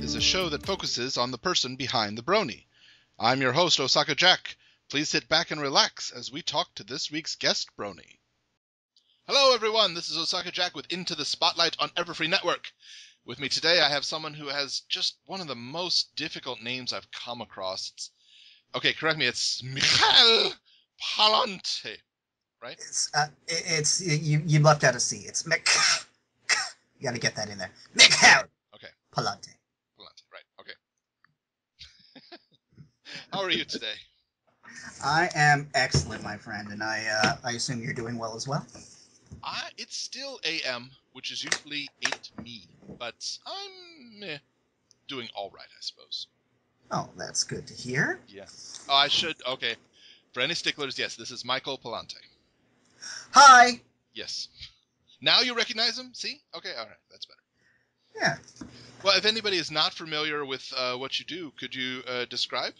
is a show that focuses on the person behind the Brony. I'm your host, Osaka Jack. Please sit back and relax as we talk to this week's guest Brony. Hello everyone, this is Osaka Jack with Into the Spotlight on Everfree Network. With me today I have someone who has just one of the most difficult names I've come across. Correct me, it's Michael Pallante, right? You left out a C. It's Mick. You got to get that in there. Michael. Okay. Pallante. Pallante, right? Okay. How are you today? I am excellent, my friend, and I assume you're doing well as well. It's still AM, which is usually 8 me, but I'm doing all right, I suppose. Oh, that's good to hear. Yeah. Oh, I should. Okay. For any sticklers, yes, this is Michael Pallante. Hi. Yes. Now you recognize him? See? Okay, all right, that's better. Yeah. Well, if anybody is not familiar with what you do, could you describe?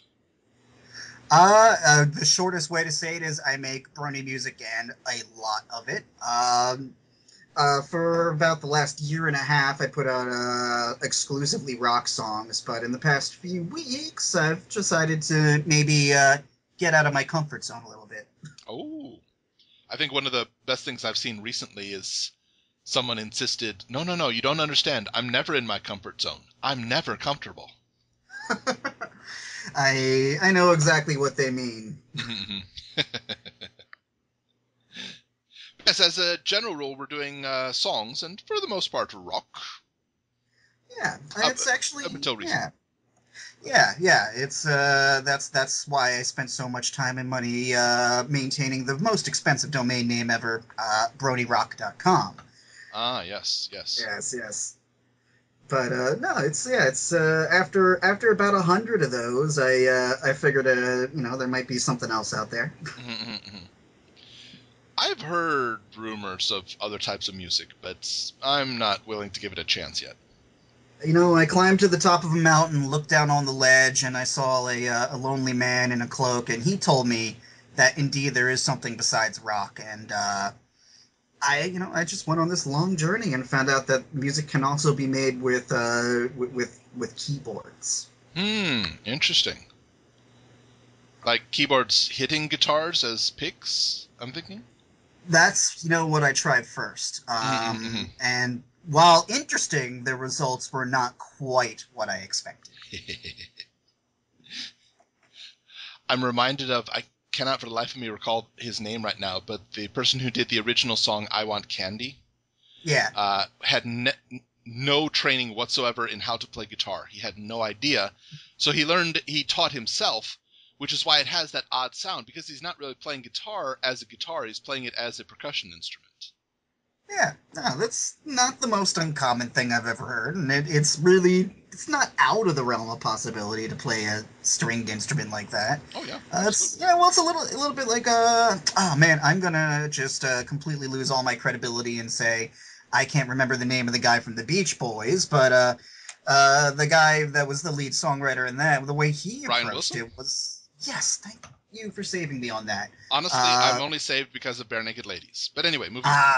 The shortest way to say it is I make Brony music and a lot of it. For about the last year and a half, I put out exclusively rock songs, but in the past few weeks, I've decided to maybe get out of my comfort zone a little bit. Oh. I think one of the best things I've seen recently is someone insisted, no, you don't understand. I'm never in my comfort zone. I'm never comfortable. I know exactly what they mean. Yes, as a general rule, we're doing songs, and for the most part, rock. Yeah, it's actually until recently. Yeah. It's that's why I spent so much time and money maintaining the most expensive domain name ever, BronyRock.com. Ah, yes. Yes. But no, it's after about 100 of those, I figured there might be something else out there. I've heard rumors of other types of music, but I'm not willing to give it a chance yet. I climbed to the top of a mountain, looked down on the ledge, and I saw a lonely man in a cloak, and he told me that indeed there is something besides rock, and I just went on this long journey and found out that music can also be made with keyboards. Interesting. Like keyboards hitting guitars as picks, I'm thinking? That's, what I tried first. And while interesting, the results were not quite what I expected. I'm reminded of, I cannot for the life of me recall his name right now, but the person who did the original song I Want Candy had no training whatsoever in how to play guitar. He had no idea. So he taught himself, which is why it has that odd sound, because he's not really playing guitar as a guitar, he's playing it as a percussion instrument. Yeah, no, that's not the most uncommon thing I've ever heard, and it's not out of the realm of possibility to play a stringed instrument like that. Oh yeah, it's a little bit like oh man, I'm gonna just completely lose all my credibility and say I can't remember the name of the guy from the Beach Boys, but the guy that was the lead songwriter in that, the way he approached it was, yes, thank you for saving me on that. Honestly, I'm only saved because of Bare Naked Ladies. But anyway, moving on.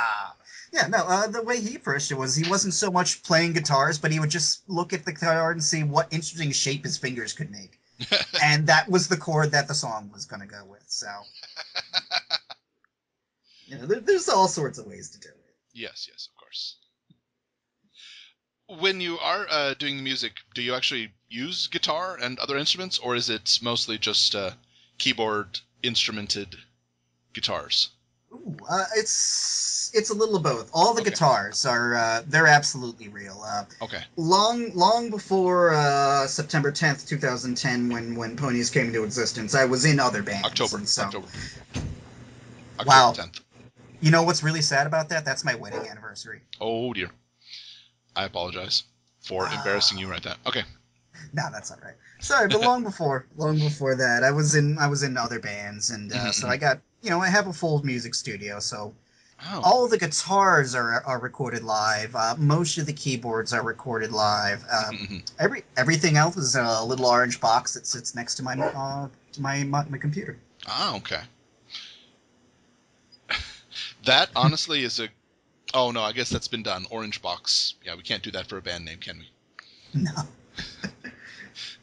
Yeah, no, the way he approached it was he wasn't so much playing guitars, but he would just look at the guitar and see what interesting shape his fingers could make. And that was the chord that the song was going to go with, so. There's all sorts of ways to do it. Yes, of course. When you are doing the music, do you actually use guitar and other instruments, or is it mostly just keyboard instrumented guitars? Ooh, it's a little of both. All the guitars are they're absolutely real. Long before September 10th, 2010, when Ponies came into existence, I was in other bands. October wow. 10th. You know what's really sad about that? That's my wedding anniversary. Oh dear. I apologize for embarrassing you right there. Okay. No, that's all right. Sorry, but long before that, I was in other bands, and so I got I have a full music studio, so all of the guitars are recorded live. Most of the keyboards are recorded live. Everything else is a little orange box that sits next to my computer. Okay. That honestly is a. Oh no, I guess that's been done. Orange box. Yeah, we can't do that for a band name, can we? No.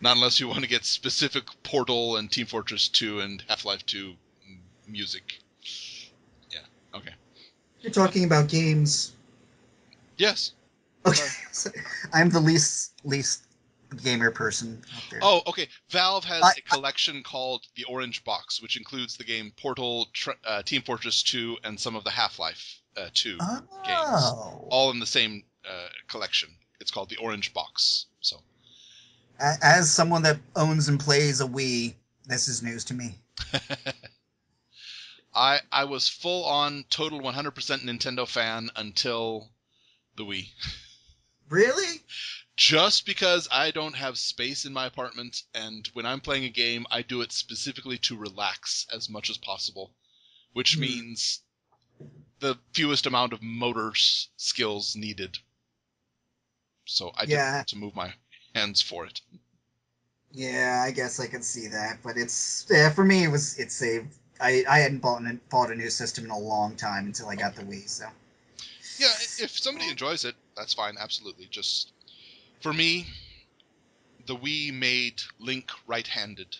Not unless you want to get specific Portal and Team Fortress 2 and Half-Life 2 music. Yeah, okay. You're talking about games. Yes. Okay. I'm the least gamer person out there. Oh, okay. Valve has a collection called the Orange Box, which includes the game Portal, Team Fortress 2, and some of the Half-Life 2 games. All in the same collection. It's called the Orange Box. So, as someone that owns and plays a Wii, this is news to me. I was full on total 100% Nintendo fan until the Wii. Really? Just because I don't have space in my apartment, and when I'm playing a game, I do it specifically to relax as much as possible, which means the fewest amount of motor skills needed. So I didn't have to move my hands for it. Yeah, I guess I could see that, but for me I hadn't bought a new system in a long time until I got the Wii, so. Yeah, if somebody enjoys it, that's fine, absolutely. Just, for me, the Wii made Link right-handed.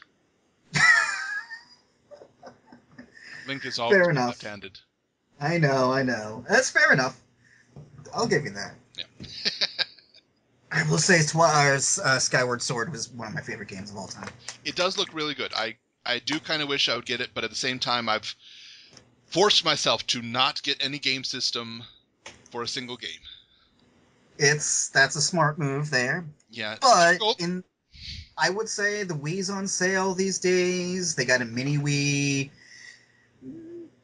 Link is always left-handed. I know. That's fair enough. I'll give you that. Yeah. I will say Skyward Sword was one of my favorite games of all time. It does look really good. I do kind of wish I would get it, but at the same time, I've forced myself to not get any game system for a single game. That's a smart move there. Yeah. But I would say the Wii's on sale these days. They got a mini Wii.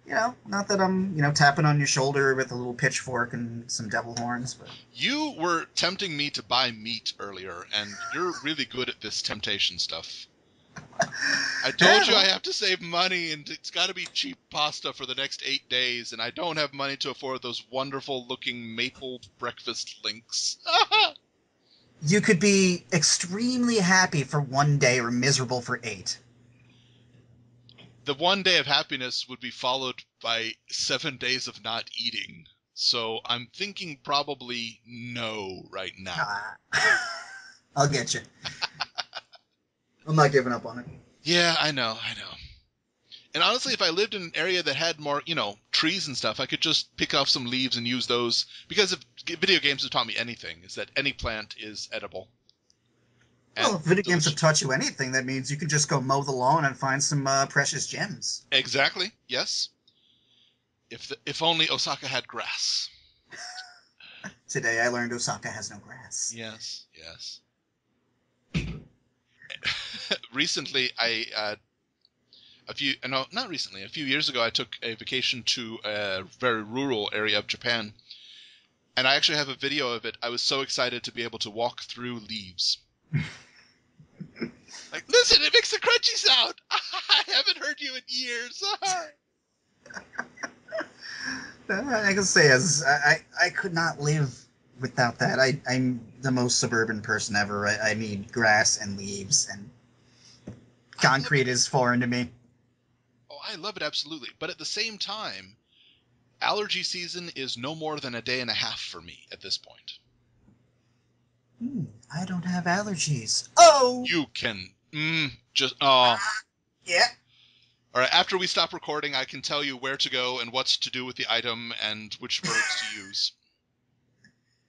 You know, not that I'm, tapping on your shoulder with a little pitchfork and some devil horns, but... You were tempting me to buy meat earlier, and you're really good at this temptation stuff. I told you I have to save money, and it's got to be cheap pasta for the next 8 days, and I don't have money to afford those wonderful-looking maple breakfast links. You could be extremely happy for 1 day or miserable for 8. The 1 day of happiness would be followed by 7 days of not eating. So I'm thinking probably no right now. I'll get you. I'm not giving up on it. Yeah, I know. And honestly, if I lived in an area that had more, trees and stuff, I could just pick off some leaves and use those. Because if video games have taught me anything, is that any plant is edible. Well, if video games have taught you anything, that means you can just go mow the lawn and find some precious gems. Exactly, yes. If only Osaka had grass. Today I learned Osaka has no grass. Yes. Recently, a few years ago, I took a vacation to a very rural area of Japan. And I actually have a video of it. I was so excited to be able to walk through leaves. Like, listen, it makes a crunchy sound. I haven't heard you in years. I can say I could not live without that. I'm the most suburban person ever. I need grass and leaves, and concrete is foreign to me. Oh, I love it, absolutely. But at the same time, allergy season is no more than a day and a half for me at this point. I don't have allergies. Oh! You can... Yeah. All right, after we stop recording, I can tell you where to go and what to do with the item and which verbs to use.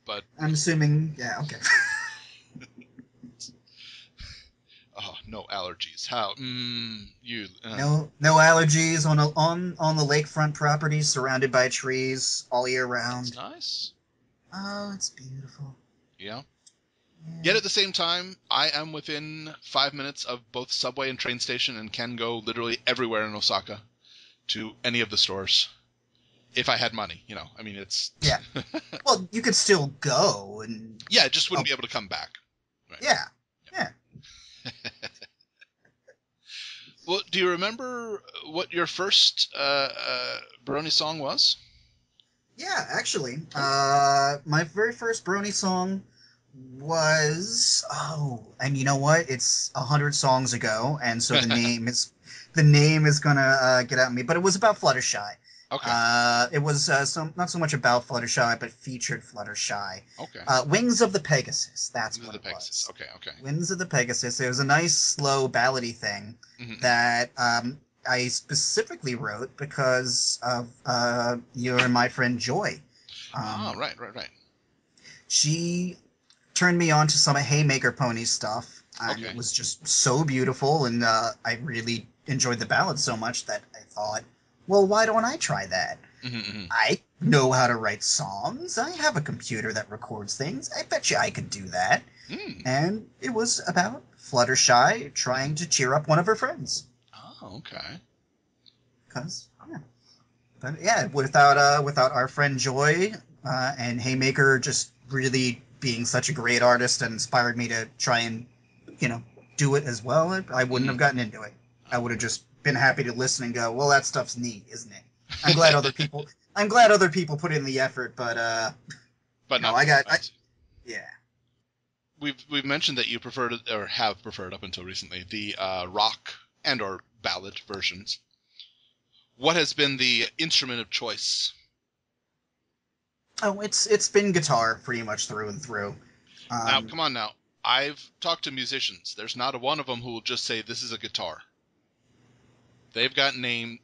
But... I'm assuming... Yeah, okay. Oh, no allergies. How? No allergies on the lakefront properties surrounded by trees all year round. That's nice. Oh, it's beautiful. Yeah. Yet at the same time, I am within 5 minutes of both subway and train station and can go literally everywhere in Osaka to any of the stores. If I had money, I mean, it's... Yeah. Well, you could still go and... Yeah, just wouldn't be able to come back. Right. Yeah. Well, do you remember what your first Brony song was? Yeah, actually. My very first Brony song was... Oh, and you know what? It's 100 songs ago, and so the name is gonna get at me. But it was about Fluttershy. Okay. It was not so much about Fluttershy, but featured Fluttershy. Okay. Wings of the Pegasus. That's This is what the it Pegasus. was. Okay. Okay. Winds of the Pegasus. It was a nice, slow, ballady thing Mm-hmm. that I specifically wrote because of you and my friend Joy. Oh, Um, right, right, right. she turned me on to some of Haymaker Pony stuff, and it Okay. was just so beautiful, and I really enjoyed the ballad so much that I thought, well, why don't I try that? Mm-hmm, mm-hmm. I know how to write songs. I have a computer that records things. I bet you I could do that. Mm. And it was about Fluttershy Mm-hmm. trying to cheer up one of her friends. Oh, okay. Cause yeah, but yeah, without our friend Joy and Haymaker just really being such a great artist and inspired me to try and do it as well, I wouldn't Mm-hmm. have gotten into it. I Oh, would have right. just been happy to listen and go, well, that stuff's neat, isn't it? I'm glad other people. I'm glad other people put in the effort, but But not I for you, got, I see. yeah. We've mentioned that you preferred or have preferred up until recently the rock and or ballad versions. What has been the instrument of choice? Oh, it's been guitar pretty much through and through. Now, Um, come on now. I've talked to musicians. There's not a one of them who will just say this is a guitar. They've got name.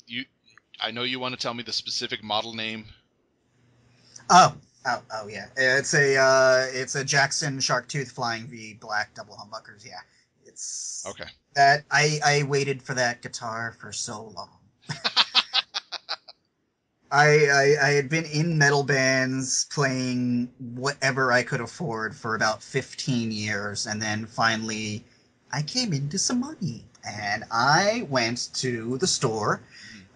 I know you want to tell me the specific model name. oh yeah. It's a Jackson Sharktooth Flying V Black Double Humbuckers. Yeah, it's Okay. that I waited for that guitar for so long. I had been in metal bands playing whatever I could afford for about 15 years, and then finally I came into some money, and I went to the store.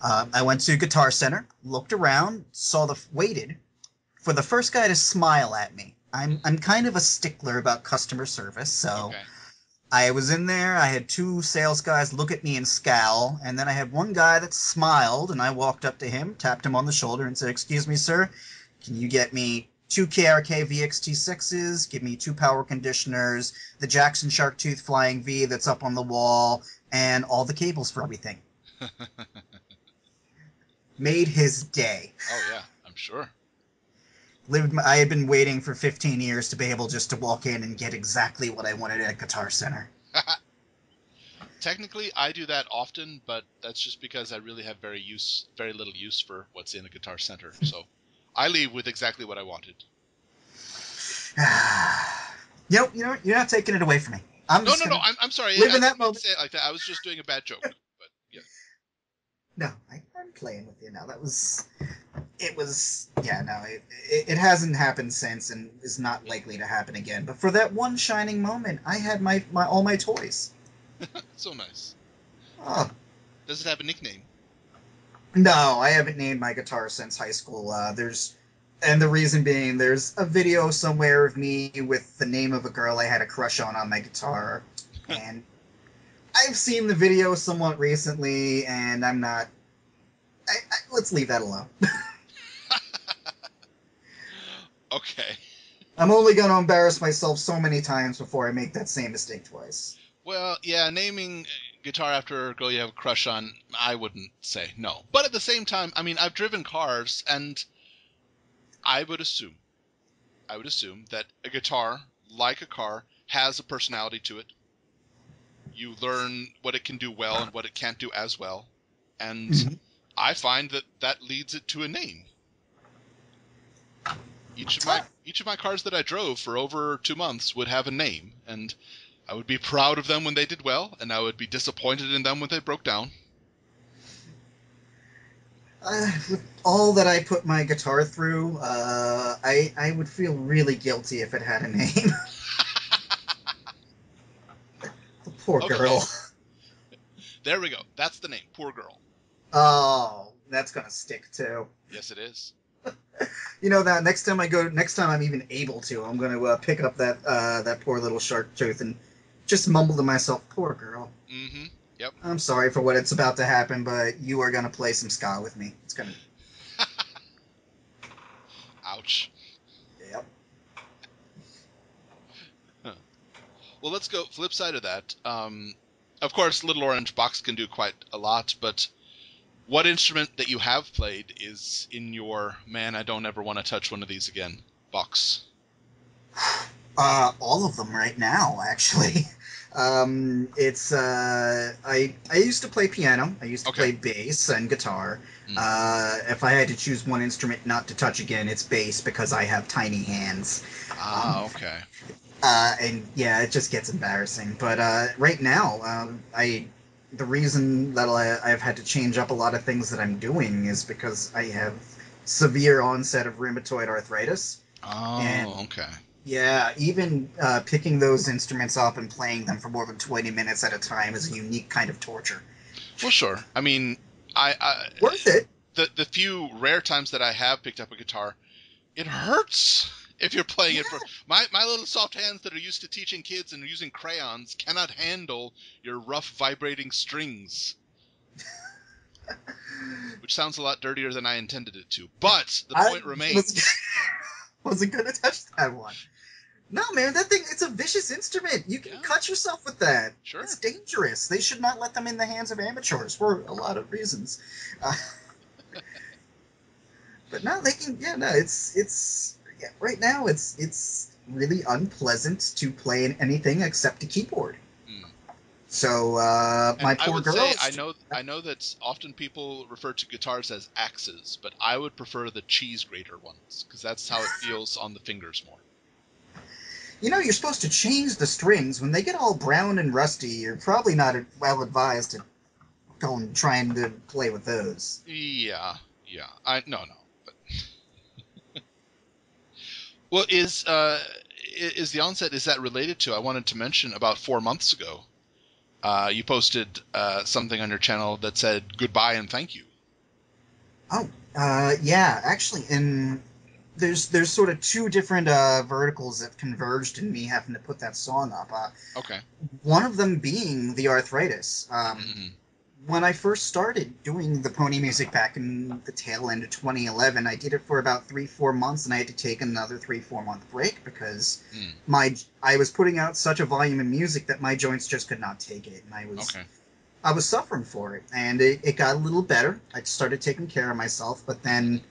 Mhm. I went to Guitar Center, looked around, waited for the first guy to smile at me. I'm kind of a stickler about customer service, so Okay. I was in there. I had two sales guys look at me and scowl, and then I had one guy that smiled, and I walked up to him, tapped him on the shoulder, and said, "Excuse me, sir, can you get me two KRK VXT6s? Give me two power conditioners, the Jackson Sharktooth Flying V that's up on the wall, and all the cables for everything." Made his day. Oh yeah, I'm sure. I had been waiting for 15 years to be able just to walk in and get exactly what I wanted at Guitar Center. Technically, I do that often, but that's just because I really have very little use for what's in a Guitar Center. So I leave with exactly what I wanted. You're not taking it away from me. I'm No, just no, no. gonna I'm sorry. live I in that didn't mean to moment. say it like that. I was just doing a bad joke. But yeah. No, I'm playing with you now. It was, yeah, no, it hasn't happened since and is not likely to happen again. But for that one shining moment, I had my all my toys. So nice. Oh, Does it have a nickname? no, I haven't named my guitar since high school. And the reason being, there's a video somewhere of me with the name of a girl I had a crush on my guitar, and I've seen the video somewhat recently, and I'm not. Let's leave that alone. Okay. I'm only going to embarrass myself so many times before I make that same mistake twice. Well, yeah, naming guitar after a girl you have a crush on, I wouldn't say no. But at the same time, I mean, I've driven cars, and I would assume, that a guitar, like a car, has a personality to it. You learn what it can do well and what it can't do as well, and Mm-hmm. I find that leads it to a name. Each of my cars that I drove for over 2 months would have a name, and I would be proud of them when they did well, and I would be disappointed in them when they broke down. With all that I put my guitar through, I would feel really guilty if it had a name. The poor Okay, girl. there we go. That's the name. Poor girl. Oh, that's gonna stick too. Yes, it is. That next time I'm even able to, I'm gonna pick up that poor little shark tooth and just mumble to myself, "Poor girl. Mm-hmm. Yep. I'm sorry for what it's about to happen, but you are gonna play some ska with me. It's gonna." Ouch. Yep. Huh. Well, let's go flip side of that. Of course, Little Orange Box can do quite a lot, but What instrument that you have played is in your man, I don't ever want to touch one of these again box? All of them right now, actually. It's I used to play piano. I used to play bass and guitar. If I had to choose one instrument not to touch again, it's bass because I have tiny hands. Okay. And yeah, it just gets embarrassing. But right now, the reason that I've had to change up a lot of things that I'm doing is because I have severe onset of rheumatoid arthritis. Okay. Yeah, even picking those instruments up and playing them for more than 20 minutes at a time is a unique kind of torture. Well, sure. I mean, worth it. The few rare times that I have picked up a guitar, it hurts if you're playing it for my little soft hands that are used to teaching kids and using crayons cannot handle your rough vibrating strings. Which sounds a lot dirtier than I intended it to. But the point remains. Wasn't going to touch that one. No, man, that thing, it's a vicious instrument. You can cut yourself with that. Sure. It's dangerous. They should not let them in the hands of amateurs for a lot of reasons. But no, they can, right now it's really unpleasant to play in anything except a keyboard. So, my poor girl... I know that often people refer to guitars as axes, but I would prefer the cheese grater ones, because that's how it feels on the fingers more. You know, you're supposed to change the strings. When they get all brown and rusty, you're probably not well advised to go and trying to play with those. Yeah. No. But well, is the onset, is that related to? I wanted to mention about 4 months ago, you posted something on your channel that said goodbye and thank you. Oh, yeah. Actually, there's sort of two different verticals that converged in me having to put that song up. Okay. One of them being the arthritis. When I first started doing the pony music back in the tail end of 2011, I did it for about 3-4 months, and I had to take another 3-4 month break because I was putting out such a volume of music that my joints just could not take it, and I was suffering for it. And it got a little better. I started taking care of myself, but then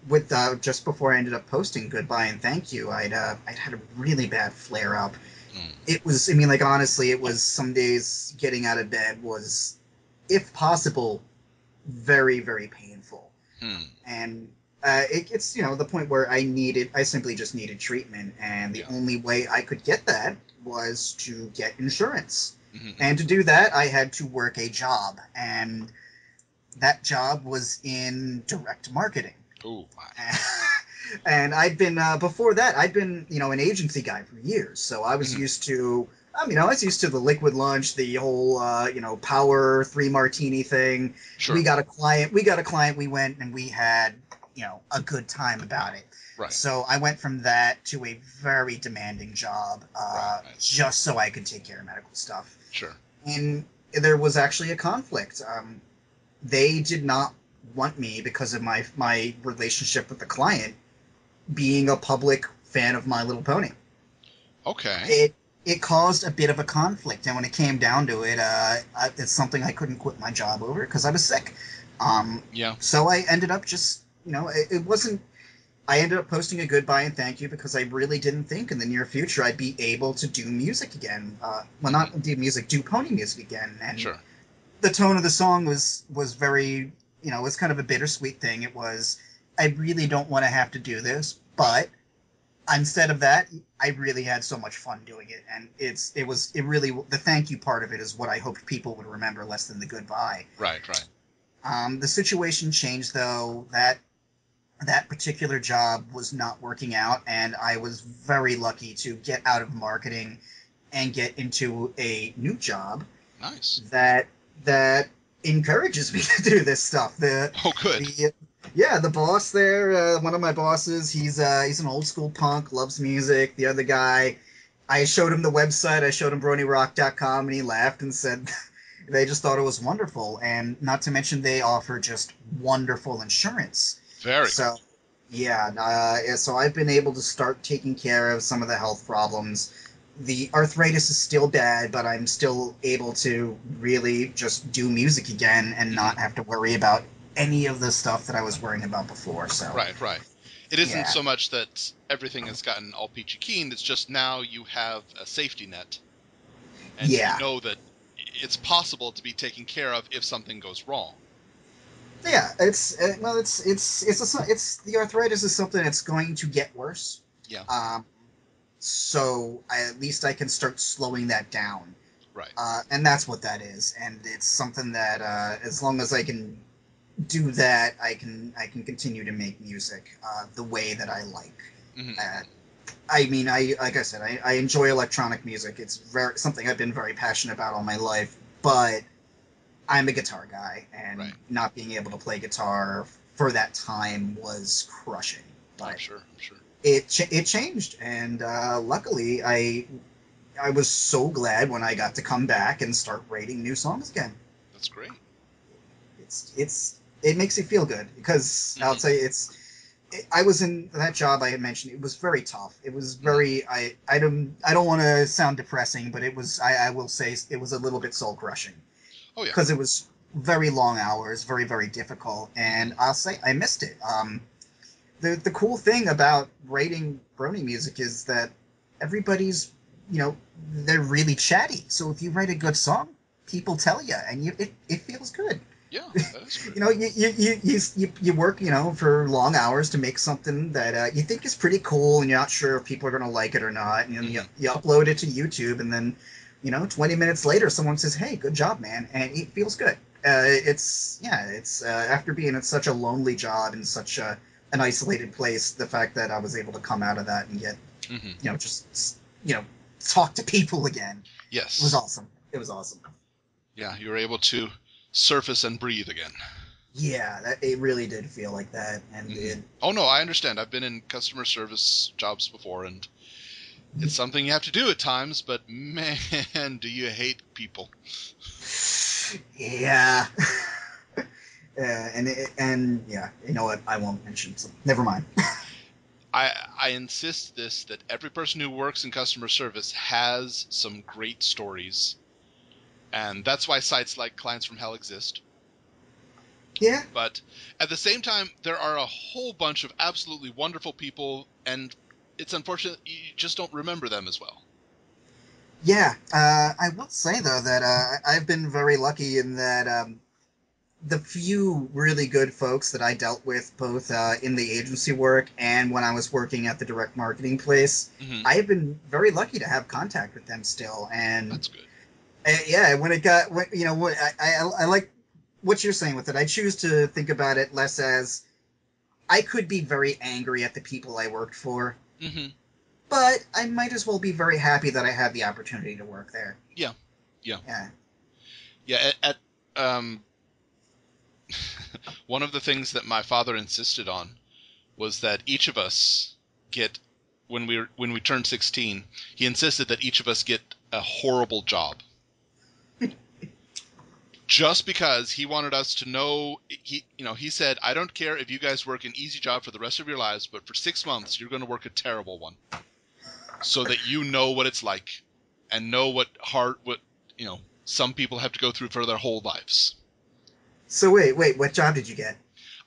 with just before I ended up posting goodbye and thank you, I'd had a really bad flare up. It was, I mean, like, honestly, it was some days getting out of bed was, if possible, very, very painful. And it's, the point where I simply just needed treatment, and the only way I could get that was to get insurance. And to do that, I had to work a job, and that job was in direct marketing. Oh, my. And I'd been, before that, I'd been, an agency guy for years, so I was used to, I was used to the liquid lunch, the whole, power 3 martini thing. Sure. We got a client, we went and we had, a good time about it. Right. So I went from that to a very demanding job, just so I could take care of medical stuff. Sure. And there was actually a conflict. They did not want me, because of my relationship with the client, being a public fan of My Little Pony. Okay. It caused a bit of a conflict, and when it came down to it, it's something I couldn't quit my job over because I was sick. So I ended up just, it wasn't. I ended up posting a goodbye and thank you because I really didn't think in the near future I'd be able to do music again. Not do music, do pony music again. And sure. The tone of the song was very, it was kind of a bittersweet thing. It was, I really don't want to have to do this, but instead of that, I really had so much fun doing it. And it really, the thank you part of it is what I hoped people would remember less than the goodbye. Right. The situation changed, though. That particular job was not working out, and I was very lucky to get out of marketing and get into a new job. Nice. That encourages me to do this stuff. Good. The boss there, one of my bosses, he's an old school punk, loves music. The other guy, I showed him the website, I showed him BronyRock.com, and he laughed and said they just thought it was wonderful. And not to mention, they offer just wonderful insurance. Very so, good. So I've been able to start taking care of some of the health problems the arthritis is still bad, but I'm still able to really just do music again and not have to worry about any of the stuff that I was worrying about before. So Right. It isn't yeah, so much that everything has gotten all peachy keen. It's just now you have a safety net, and you yeah, know that it's possible to be taken care of if something goes wrong. yeah. It's the arthritis is something that's going to get worse. Yeah. Um, so at least I can start slowing that down. Right. And that's what that is. And it's something that as long as I can do that, I can continue to make music the way that I like. Uh, I mean, like I said, I enjoy electronic music. It's something I've been very passionate about all my life. But I'm a guitar guy, and not being able to play guitar for that time was crushing. But I'm sure. it changed, and luckily I was so glad when I got to come back and start writing new songs again. That's great. It makes you feel good because I'll tell you I was in that job I had mentioned. It was very tough. It was very I don't want to sound depressing, but it was I will say it was a little bit soul crushing. Oh yeah. Because it was very long hours, very difficult, and I'll say I missed it. The cool thing about writing Brony music is that everybody's, they're really chatty. So if you write a good song, people tell you, and it feels good. Yeah, that is good. You work, for long hours to make something that you think is pretty cool, and you're not sure if people are going to like it or not. And you upload it to YouTube, and then, 20 minutes later, someone says, "Hey, good job, man," and it feels good. It's after being in such a lonely job and such an isolated place, the fact that I was able to come out of that and get, just talk to people again. Yes, it was awesome. It was awesome. Yeah, you were able to surface and breathe again. Yeah, it really did feel like that, and Oh no, I understand. I've been in customer service jobs before, and it's something you have to do at times. But man, do you hate people? Yeah. And yeah, you know what? I won't mention. So never mind. I insist that every person who works in customer service has some great stories, and that's why sites like Clients from Hell exist. Yeah. But at the same time, there are a whole bunch of absolutely wonderful people, and it's unfortunate you just don't remember them as well. Yeah. I will say though that I've been very lucky in that the few really good folks that I dealt with, both in the agency work and when I was working at the direct marketing place, I have been very lucky to have contact with them still. And that's good. Yeah, I like what you're saying with it. I choose to think about it less as I could be very angry at the people I worked for, but I might as well be very happy that I had the opportunity to work there. Yeah. One of the things that my father insisted on was that each of us get, when we turned 16, he insisted that each of us get a horrible job. Just because he wanted us to know, he said, I don't care if you guys work an easy job for the rest of your lives, but for 6 months you're going to work a terrible one, so that you know what it's like, and know what some people have to go through for their whole lives. So wait, what job did you get?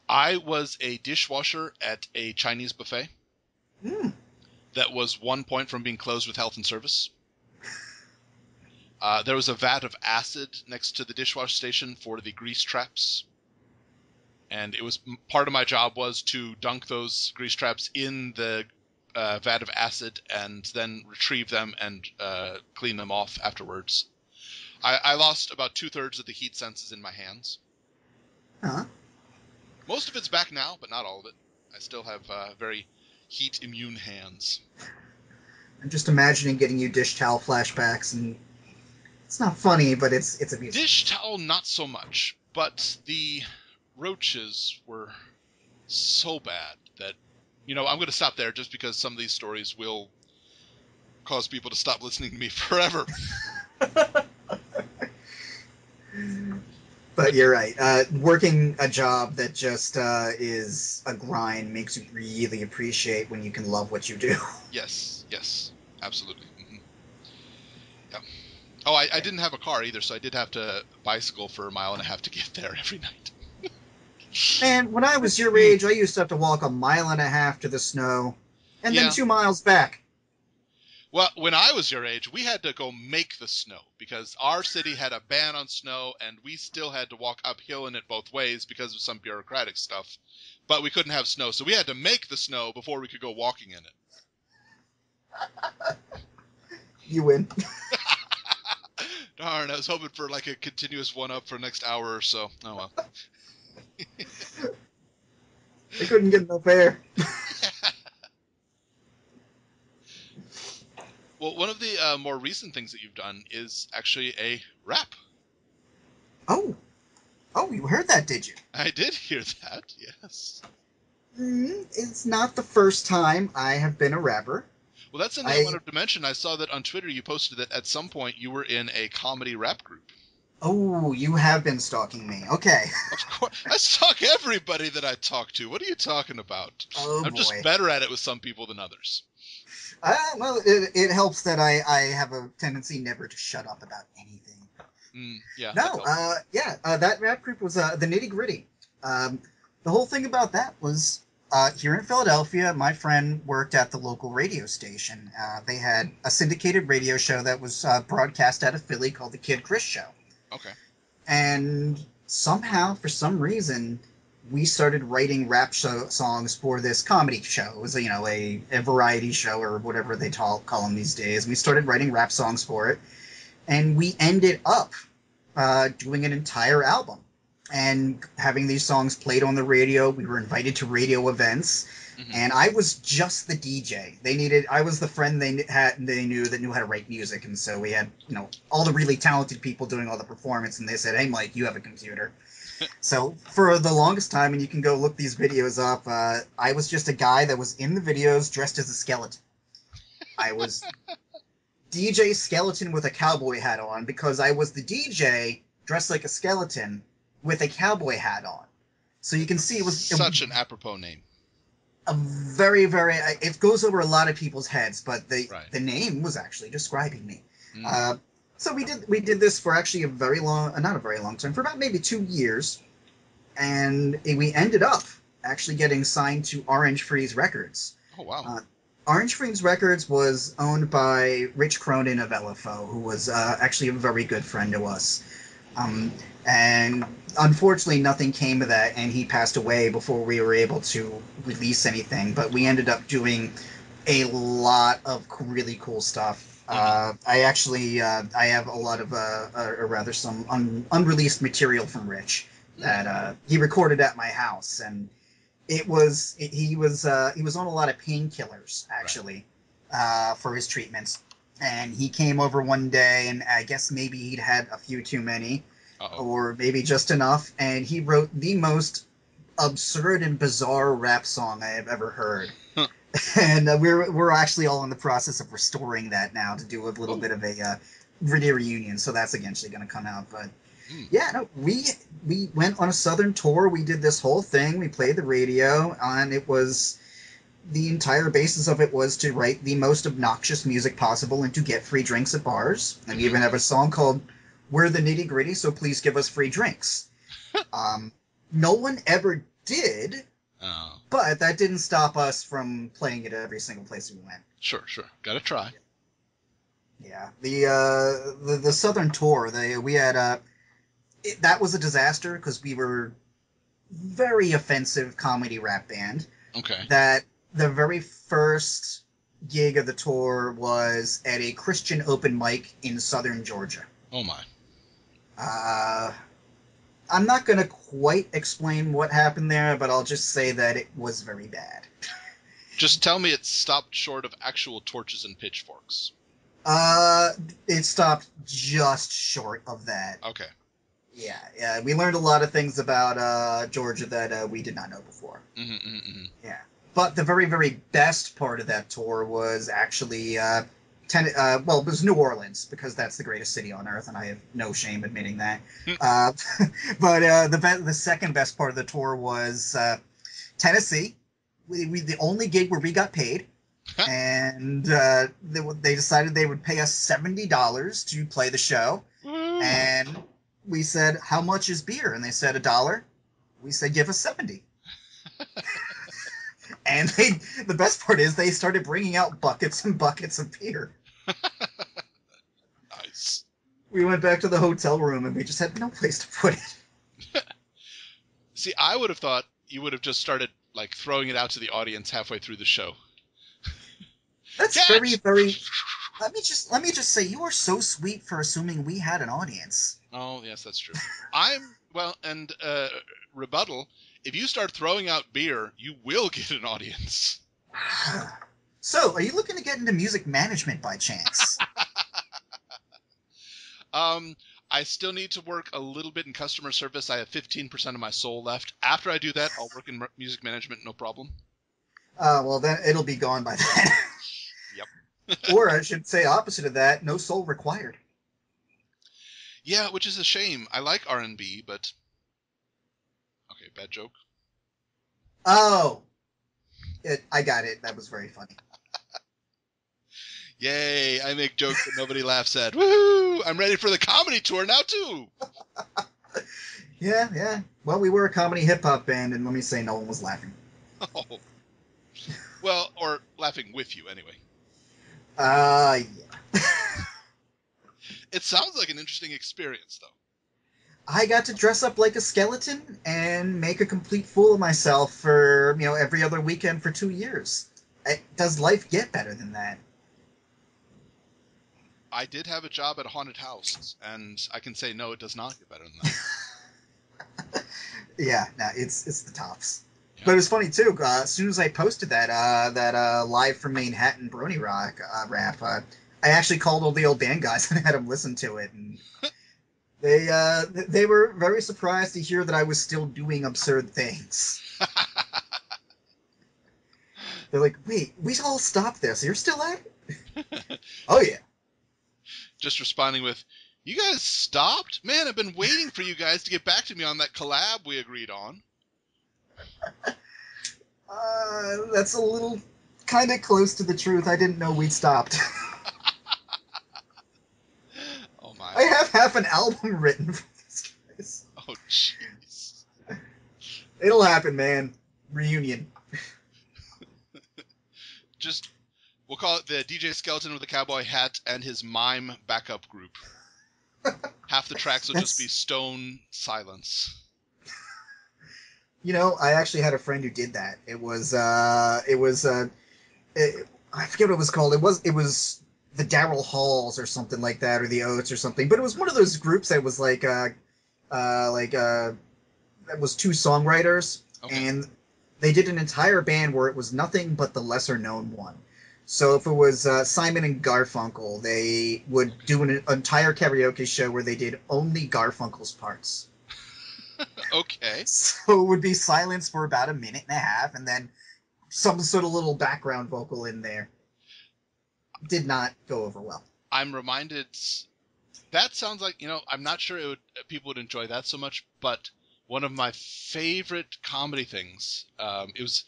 I was a dishwasher at a Chinese buffet. That was 1 point from being closed with health and service. There was a vat of acid next to the dishwasher station for the grease traps. And it was part of my job was to dunk those grease traps in the vat of acid and then retrieve them and clean them off afterwards. I lost about 2/3 of the heat senses in my hands. Huh? Most of it's back now, but not all of it. I still have very heat immune hands. I'm just imagining getting you dish towel flashbacks, and it's not funny, but it's amusing. Dish towel, not so much, but the roaches were so bad that, I'm going to stop there just because some of these stories will cause people to stop listening to me forever. But you're right. Working a job that just is a grind makes you really appreciate when you can love what you do. Yes, absolutely. Oh, I didn't have a car either, so I did have to bicycle for a mile and a half to get there every night. Man, when I was your age, I used to have to walk a mile and a half to the snow, and then 2 miles back. Well, when I was your age, we had to go make the snow because our city had a ban on snow, and we still had to walk uphill in it both ways because of some bureaucratic stuff. But we couldn't have snow, so we had to make the snow before we could go walking in it. You win. Darn, I was hoping for like a continuous one-up for the next hour or so. Oh well. I couldn't get enough air. Well, one of the more recent things that you've done is actually a rap. Oh, you heard that, did you? I did hear that, yes. It's not the first time I have been a rapper. Well, that's something I wanted to mention. I saw that on Twitter you posted that at some point you were in a comedy rap group. Oh, you have been stalking me. Okay. Of course. I stalk everybody that I talk to. What are you talking about? Oh, I'm just better at it with some people than others. Well, it helps that I have a tendency never to shut up about anything. Yeah. No, that rap group was the Nitty Gritty. The whole thing about that was here in Philadelphia, my friend worked at the local radio station. They had a syndicated radio show that was broadcast out of Philly called The Kid Chris Show. Okay. And somehow, for some reason, we started writing rap songs for this comedy show. It was, a variety show or whatever they call them these days. We started writing rap songs for it, and we ended up doing an entire album and having these songs played on the radio. We were invited to radio events, and I was just the DJ. I was the friend they knew that knew how to write music, and so we had all the really talented people doing all the performance, and they said, "Hey, Mike, you have a computer." So for the longest time, and you can go look these videos up, I was just a guy that was in the videos dressed as a skeleton. I was DJ Skeleton with a cowboy hat on because I was the DJ dressed like a skeleton with a cowboy hat on. So you can see it was such an apropos name. A very, very... It goes over a lot of people's heads, but the name was actually describing me. So we did this for actually a very long... not a very long time, for about maybe 2 years. And we ended up actually getting signed to Orange Freeze Records. Oh, wow. Orange Freeze Records was owned by Rich Cronin of LFO, who was actually a very good friend to us. And unfortunately, nothing came of that, and he passed away before we were able to release anything. But we ended up doing a lot of really cool stuff. I actually I have a lot of, or rather, some unreleased material from Rich that he recorded at my house, and he was on a lot of painkillers actually for his treatments. And he came over one day, and I guess maybe he'd had a few too many, or maybe just enough, and he wrote the most absurd and bizarre rap song I have ever heard. And we're actually all in the process of restoring that now to do a little bit of a reunion, so that's eventually going to come out. But yeah, no, we went on a southern tour. We did this whole thing. We played the radio, and it was... The entire basis of it was to write the most obnoxious music possible and to get free drinks at bars. And we even have a song called "We're the Nitty Gritty, so please give us free drinks." No one ever did, but that didn't stop us from playing it at every single place we went. Sure. Gotta try. Yeah, the southern tour, we had that was a disaster because we were very offensive comedy rap band. Okay. That the very first gig of the tour was at a Christian open mic in southern Georgia. Oh my. I'm not going to quite explain what happened there, but I'll just say that it was very bad. Just tell me it stopped short of actual torches and pitchforks. It stopped just short of that. Okay. Yeah. We learned a lot of things about Georgia that we did not know before. Yeah. But the very, very best part of that tour was actually, it was New Orleans, because that's the greatest city on earth, and I have no shame admitting that. But the second best part of the tour was Tennessee. We the only gig where we got paid. and they decided they would pay us $70 to play the show. And we said, how much is beer? And they said $1. We said, give us 70. And the best part is they started bringing out buckets and buckets of beer. Nice. We went back to the hotel room and we just had no place to put it. See, I would have thought you would have just started like throwing it out to the audience halfway through the show. That's Catch! very, very. Let me just say, you are so sweet for assuming we had an audience. Oh, yes, that's true. And rebuttal, if you start throwing out beer, you will get an audience. So, are you looking to get into music management by chance? I still need to work a little bit in customer service. I have 15% of my soul left. After I do that, I'll work in music management, no problem. Well, then it'll be gone by then. Yep. Or I should say opposite of that, no soul required. Yeah, which is a shame. I like R&B, but... Okay, bad joke. Oh! I got it. That was very funny. Yay, I make jokes that nobody laughs at. Woohoo! I'm ready for the comedy tour now, too! Yeah. Well, we were a comedy hip-hop band, and let me say, no one was laughing. Oh. Well, or laughing with you, anyway. Yeah. It sounds like an interesting experience, though. I got to dress up like a skeleton and make a complete fool of myself for, every other weekend for 2 years. Does life get better than that? I did have a job at a haunted house, and I can say no, it does not get better than that. Yeah, no, it's the tops. Yeah. But it was funny too. As soon as I posted that live from Manhattan Brony Rock rap, I actually called all the old band guys and had them listen to it, and they were very surprised to hear that I was still doing absurd things. They're like, "Wait, we all stopped this. You're still at it?" Oh yeah. Just responding with, "You guys stopped? Man, I've been waiting for you guys to get back to me on that collab we agreed on." That's a little kind of close to the truth. I didn't know we'd stopped. Oh my. I have half an album written for these guys. Oh jeez. It'll happen, man. Reunion. Just, we'll call it the DJ Skeleton with the cowboy hat and his mime backup group. Half the tracks will just be stone silence. I actually had a friend who did that. I forget what it was called. It was the Daryl Halls or something like that, or the Oats or something. But it was one of those groups that was that was two songwriters, Okay. and they did an entire band where it was nothing but the lesser known one. So if it was Simon and Garfunkel, they would do an entire karaoke show where they did only Garfunkel's parts. Okay. So it would be silence for about a minute and a half, and then some sort of little background vocal in there. Did not go over well. I'm reminded, that sounds like, I'm not sure people would enjoy that so much, but one of my favorite comedy things, it was,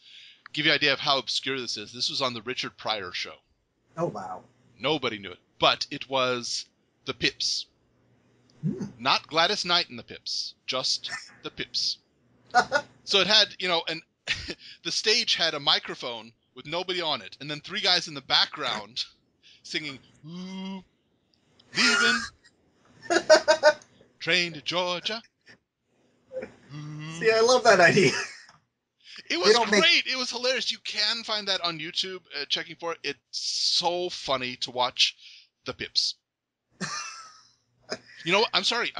give you an idea of how obscure this is. This was on the Richard Pryor show. Oh, wow. Nobody knew it, but it was the Pips. Not Gladys Knight and the Pips, just the Pips. So it had, and the stage had a microphone with nobody on it, and then three guys in the background singing, "Ooh, leaving, train to Georgia." Ooh. See, I love that idea. It was great. It was hilarious. You can find that on YouTube, checking for it. It's so funny to watch the Pips. You know what? I'm sorry.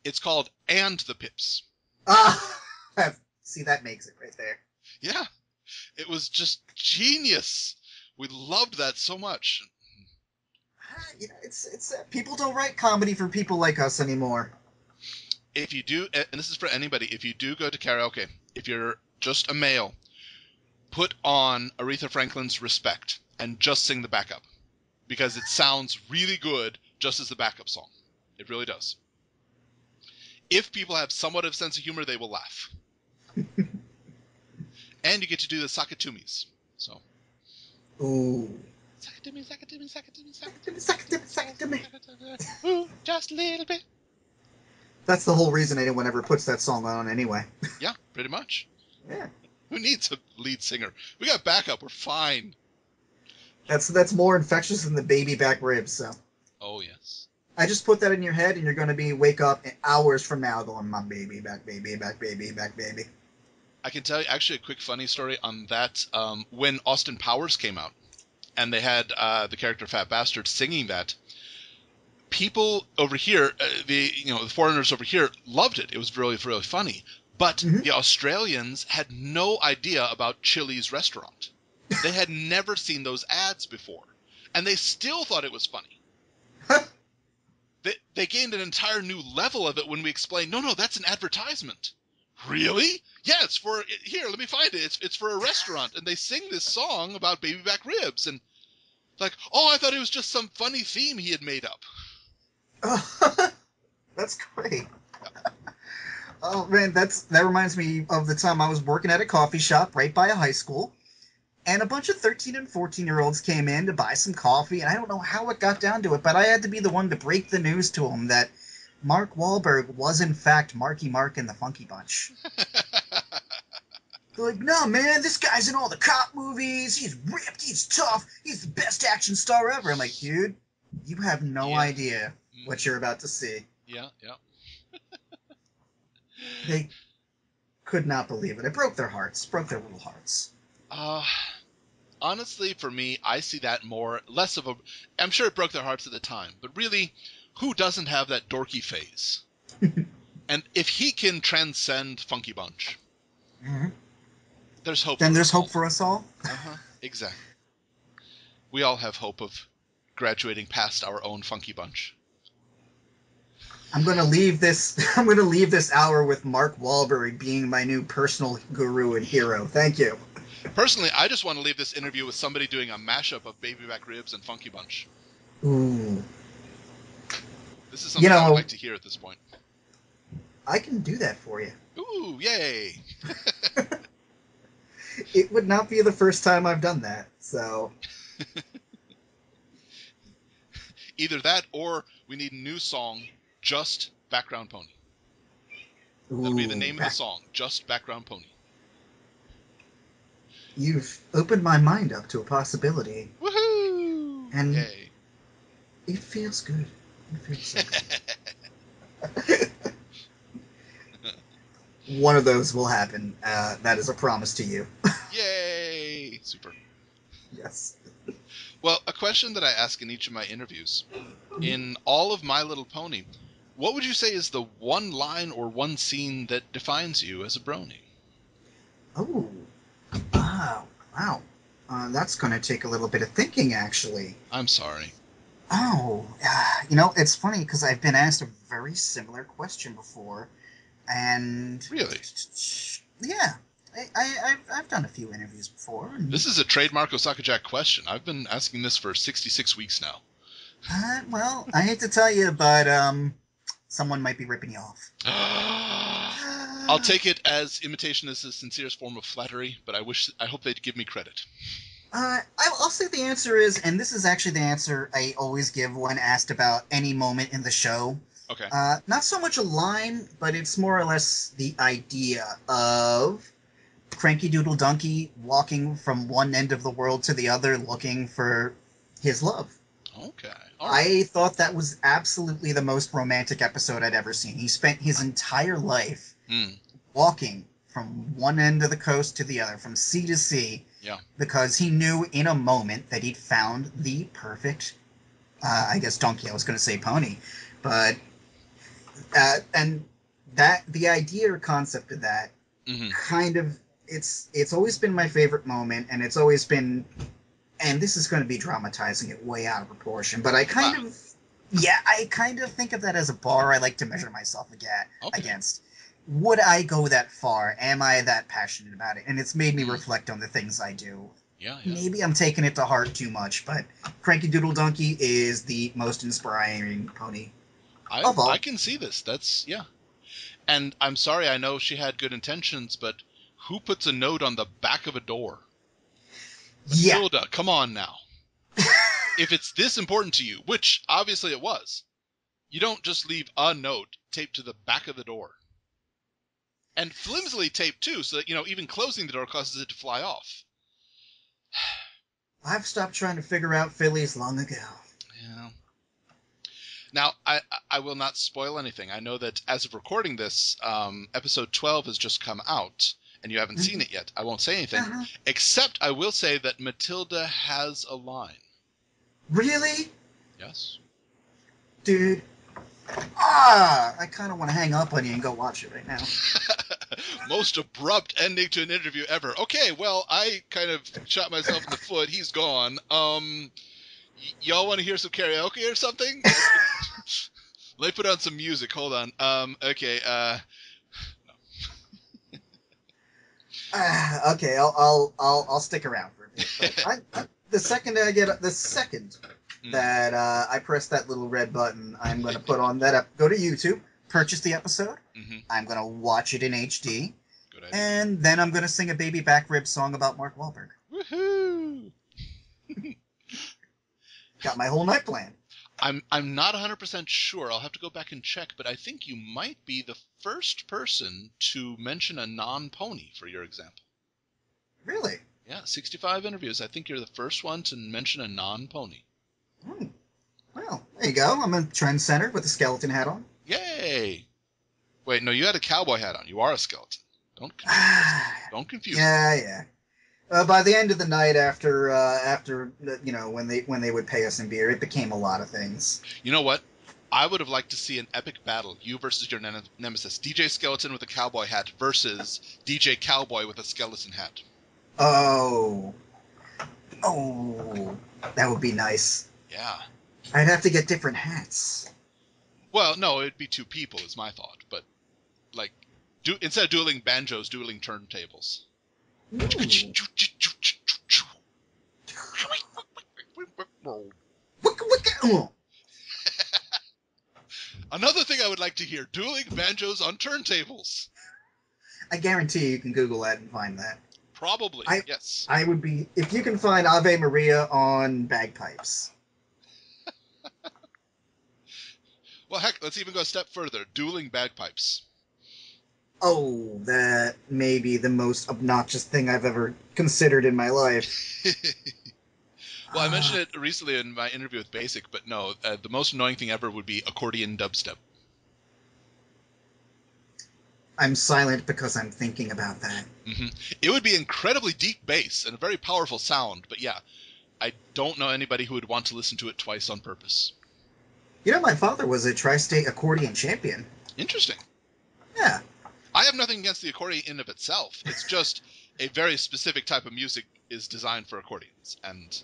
It's called And the Pips. See, that makes it right there. Yeah. It was just genius. We loved that so much. It's people don't write comedy for people like us anymore. If you do, and this is for anybody, if you do go to karaoke, if you're just a male, put on Aretha Franklin's Respect and just sing the backup. Because it sounds really good just as the backup song. It really does. If people have somewhat of a sense of humor, they will laugh. And you get to do the Sakatumis. So, Ooh. Suck it to me, suck it to me, suck it to me, suck it to me, Suck it to me, suck suck it it to me. to me. Ooh, just a little bit. That's the whole reason anyone ever puts that song on anyway. Yeah, pretty much. Yeah. Who needs a lead singer? We got backup. We're fine. That's more infectious than the baby back ribs, so. Oh, yes. I just put that in your head, and you're going to wake up hours from now going, my baby back, baby back, baby back, baby. I can tell you actually a quick funny story on that. When Austin Powers came out, and they had the character Fat Bastard singing that, people over here, the foreigners over here, loved it. It was really, really funny. But the Australians had no idea about Chili's restaurant. They had never seen those ads before, and they still thought it was funny. They gained an entire new level of it when we explained, no, that's an advertisement. Really? Yeah, it's for, here, let me find it. It's for a restaurant, and they sing this song about baby back ribs, and like, oh, I thought it was just some funny theme he had made up. Oh, that's great. Oh man, that reminds me of the time I was working at a coffee shop right by a high school, and a bunch of 13 and 14-year-olds came in to buy some coffee, and I don't know how it got down to it, but I had to be the one to break the news to them that Mark Wahlberg was in fact Marky Mark in the Funky Bunch. They're like, no man, this guy's in all the cop movies, he's ripped, he's tough, he's the best action star ever. I'm like, dude, you have no idea what you're about to see. Yeah. They could not believe it. It broke their hearts, broke their little hearts. Honestly, for me, I see that less of a... I'm sure it broke their hearts at the time, but really, who doesn't have that dorky phase? And if he can transcend Funky Bunch, there's hope then for there's us all. hope for us all? Exactly. We all have hope of graduating past our own Funky Bunch. I'm gonna leave this hour with Mark Wahlberg being my new personal guru and hero. Thank you. Personally, I just want to leave this interview with somebody doing a mashup of Baby Back Ribs and Funky Bunch. Ooh. This is something I would like to hear at this point. I can do that for you. Ooh, yay! It would not be the first time I've done that, so... Either that, or we need a new song, Just Background Pony. That'll be the name of the song, Just Background Pony. You've opened my mind up to a possibility. Woohoo! And yay. It feels good. It feels so good. One of those will happen. That is a promise to you. Yay! Super. Yes. Well, a question that I ask in each of my interviews. In all of My Little Pony, what would you say is the one line or one scene that defines you as a brony? Oh. Wow. That's going to take a little bit of thinking, actually. I'm sorry. Oh. It's funny because I've been asked a very similar question before. And... Really? Yeah. I've done a few interviews before. And... This is a trademark Osaka Jack question. I've been asking this for 66 weeks now. Well, I hate to tell you, but someone might be ripping you off. I'll take it as imitation is the sincerest form of flattery, but I hope they'd give me credit. I'll say the answer is, and this is actually the answer I always give when asked about any moment in the show. Okay. Not so much a line, but it's more or less the idea of Cranky Doodle Donkey walking from one end of the world to the other looking for his love. Okay. I thought that was absolutely the most romantic episode I'd ever seen. He spent his entire life walking from one end of the coast to the other, from sea to sea, because he knew in a moment that he'd found the perfect, I guess donkey, I was going to say pony, but, and that, the idea or concept of that, kind of, it's always been my favorite moment, and it's always been... And this is going to be dramatizing it way out of proportion, but I kind of think of that as a bar I like to measure myself against. Would I go that far? Am I that passionate about it? And it's made me reflect on the things I do. Yeah. Maybe I'm taking it to heart too much, but Cranky Doodle Donkey is the most inspiring pony of all. I can see this. And I'm sorry, I know she had good intentions, but who puts a note on the back of a door? Matilda, come on now. If it's this important to you, which obviously it was, you don't just leave a note taped to the back of the door. And flimsily taped too, so that, even closing the door causes it to fly off. I've stopped trying to figure out Phillies long ago. Yeah. Now, I will not spoil anything. I know that as of recording this, episode 12 has just come out, and you haven't seen it yet. I won't say anything, except I will say that Matilda has a line. Really? Yes. Dude. I kind of want to hang up on you and go watch it right now. Most abrupt ending to an interview ever. Okay, well, I kind of shot myself in the foot. He's gone. Y'all want to hear some karaoke or something? Let me put on some music. Hold on. Okay. No. Okay. I'll stick around for a bit. But the second that I press that little red button, I'm going to put on that up. Go to YouTube, purchase the episode. I'm going to watch it in HD. Good idea. And then I'm going to sing a baby back rib song about Mark Wahlberg. Woohoo! Got my whole night planned. I'm not 100% sure. I'll have to go back and check, but I think you might be the first person to mention a non-pony for your example. Really? Yeah, 65 interviews. I think you're the first one to mention a non-pony. Well, there you go. I'm a trendsetter with a skeleton hat on. Yay! Wait, no, you had a cowboy hat on. You are a skeleton. Don't confuse us. Yeah. By the end of the night, after when they would pay us in beer, it became a lot of things. You know what? I would have liked to see an epic battle. You versus your nemesis. DJ Skeleton with a cowboy hat versus DJ Cowboy with a skeleton hat. Oh, that would be nice. Yeah. I'd have to get different hats. Well, no, it'd be two people is my thought. But, instead of dueling banjos, dueling turntables. Another thing I would like to hear, dueling banjos on turntables. I guarantee you can Google that and find that. Probably, yes. I would be, if you can find Ave Maria on bagpipes. Well, heck, let's even go a step further. Dueling bagpipes. Oh, that may be the most obnoxious thing I've ever considered in my life. Well, I mentioned it recently in my interview with Basic, but no, the most annoying thing ever would be accordion dubstep. I'm silent because I'm thinking about that. It would be incredibly deep bass and a very powerful sound, but yeah, I don't know anybody who would want to listen to it twice on purpose. You know, my father was a tri-state accordion champion. Interesting. Yeah. I have nothing against the accordion in of itself. It's just a very specific type of music is designed for accordions, and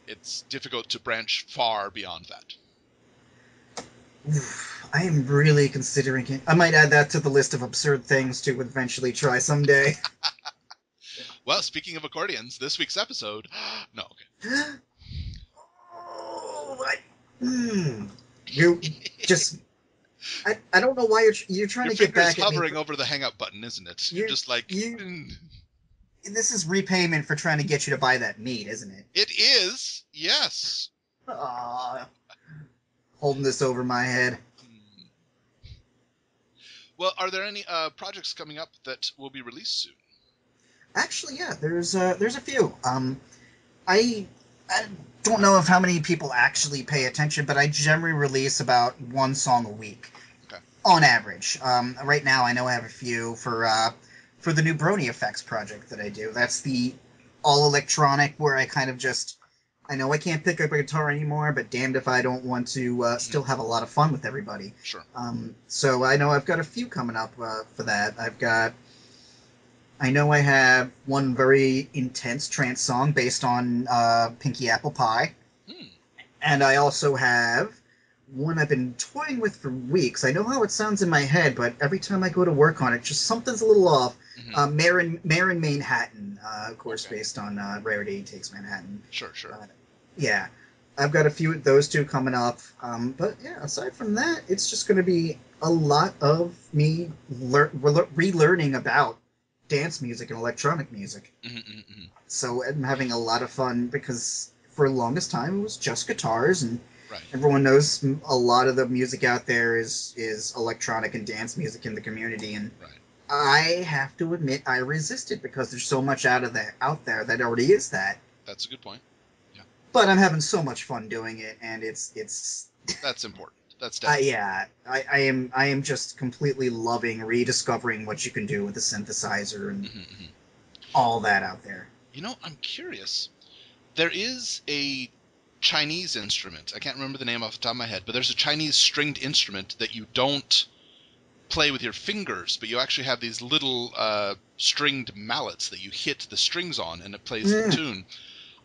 it's difficult to branch far beyond that. Oof, I am really considering it. I might add that to the list of absurd things to eventually try someday. Well, speaking of accordions, this week's episode... No, okay. You just... I don't know why you're trying to get back at me. Your finger's hovering over the hang up button, isn't it? You're just like... This is repayment for trying to get you to buy that meat, isn't it? It is, yes. Aww. Holding this over my head. Well, are there any projects coming up that will be released soon? Actually, yeah, there's a few. I don't know if how many people actually pay attention, but I generally release about one song a week, on average. Right now, I know I have a few for the new Brony Effects project that I do. That's the all electronic where I kind of just... I know I can't pick up a guitar anymore, but damned if I don't want to still have a lot of fun with everybody. Sure. So I know I've got a few coming up for that. I know I have one very intense trance song based on Pinky Apple Pie. And I also have one I've been toying with for weeks. I know how it sounds in my head, but every time I go to work on it, just something's a little off. Marin Manhattan, of course, based on Rarity Takes Manhattan. Sure. Yeah. I've got a few of those two coming up. But yeah, aside from that, it's just going to be a lot of me relearning about dance music and electronic music. Mm-hmm, mm-hmm. So I'm having a lot of fun because for the longest time it was just guitars, and Right. everyone knows a lot of the music out there is electronic and dance music in the community, and Right. I have to admit I resist it because there's so much out there that already is that. That's a good point. Yeah. But I'm having so much fun doing it, and it's That's important. That's definitely. I am just completely loving rediscovering what you can do with a synthesizer and Mm-hmm, mm-hmm. all that out there. I'm curious. There is a Chinese instrument. I can't remember the name off the top of my head, but there's a Chinese stringed instrument that you don't play with your fingers, but you actually have these little stringed mallets that you hit the strings on, and it plays the tune.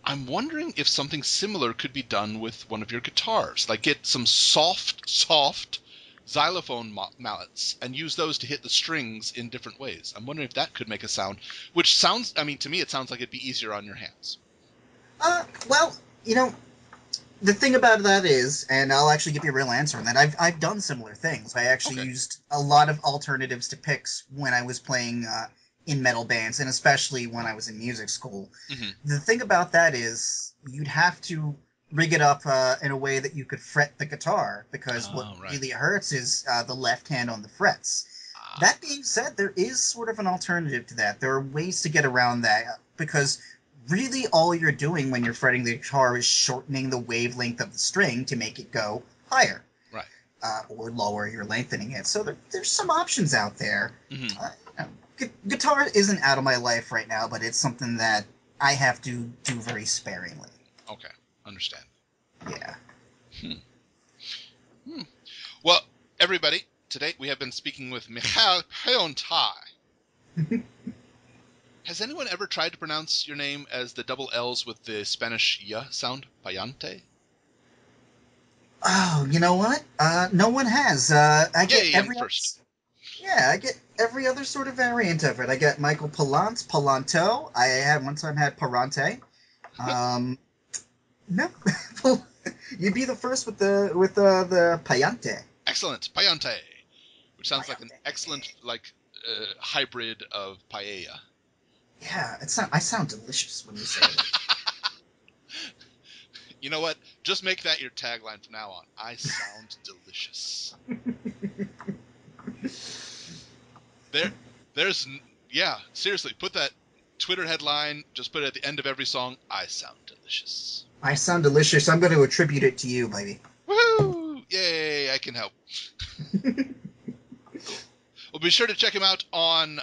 I'm wondering if something similar could be done with one of your guitars. Like get some soft xylophone mallets and use those to hit the strings in different ways. I'm wondering if that could make a sound, which sounds, to me it sounds like it'd be easier on your hands. Well, the thing about that is, and I'll actually give you a real answer on that, I've done similar things. I actually used a lot of alternatives to picks when I was playing in metal bands, and especially when I was in music school. Mm-hmm. The thing about that is, you'd have to rig it up in a way that you could fret the guitar, because what really hurts is the left hand on the frets. That being said, there is sort of an alternative to that. There are ways to get around that, because really all you're doing when you're fretting the guitar is shortening the wavelength of the string to make it go higher. Right. Or lower, you're lengthening it. So there's some options out there. Mm-hmm. Guitar isn't out of my life right now, but it's something that I have to do very sparingly. Okay, understand. Yeah. Well, everybody, today we have been speaking with Michael Pallante. Has anyone ever tried to pronounce your name as the double L's with the Spanish y sound? Pallante? Oh, you know what? No one has. I get I'm first. Yeah, I get every other sort of variant of it. I get Michael Pallante, Pallanto. I had one time had Parante. No, you'd be the first with the Pallante. Excellent, Pallante, which sounds like an excellent hybrid of paella. Yeah, I sound delicious when you say it. You know what? Just make that your tagline from now on. I sound delicious. Seriously, put that Twitter headline, just put it at the end of every song. I sound delicious. I sound delicious. I'm going to attribute it to you, baby. Woohoo! Yay, I can help. Well, be sure to check him out on,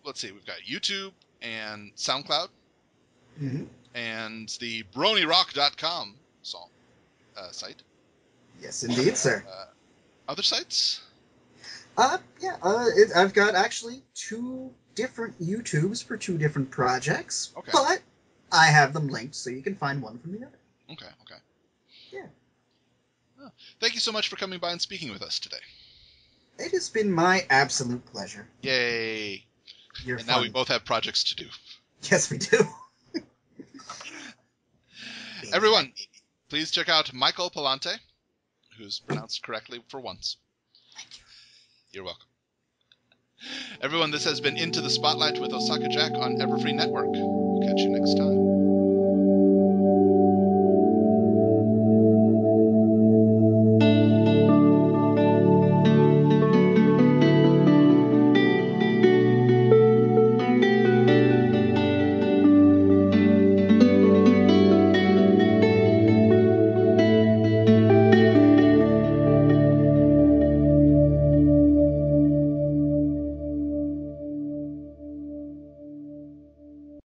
let's see, we've got YouTube and SoundCloud. Mm-hmm. And the BronyRock.com song site. Yes, indeed, sir. Other sites? I've got actually 2 different YouTubes for 2 different projects. Okay. But I have them linked so you can find one from the other. Okay. Yeah. Oh, thank you so much for coming by and speaking with us today. It has been my absolute pleasure. Yay. You're and funny. Now we both have projects to do. Yes, we do. Everyone, please check out Michael Pallante, who's pronounced correctly for once. Thank you. You're welcome. Everyone, this has been Into the Spotlight with Osaka Jack on Everfree Network. We'll catch you next time.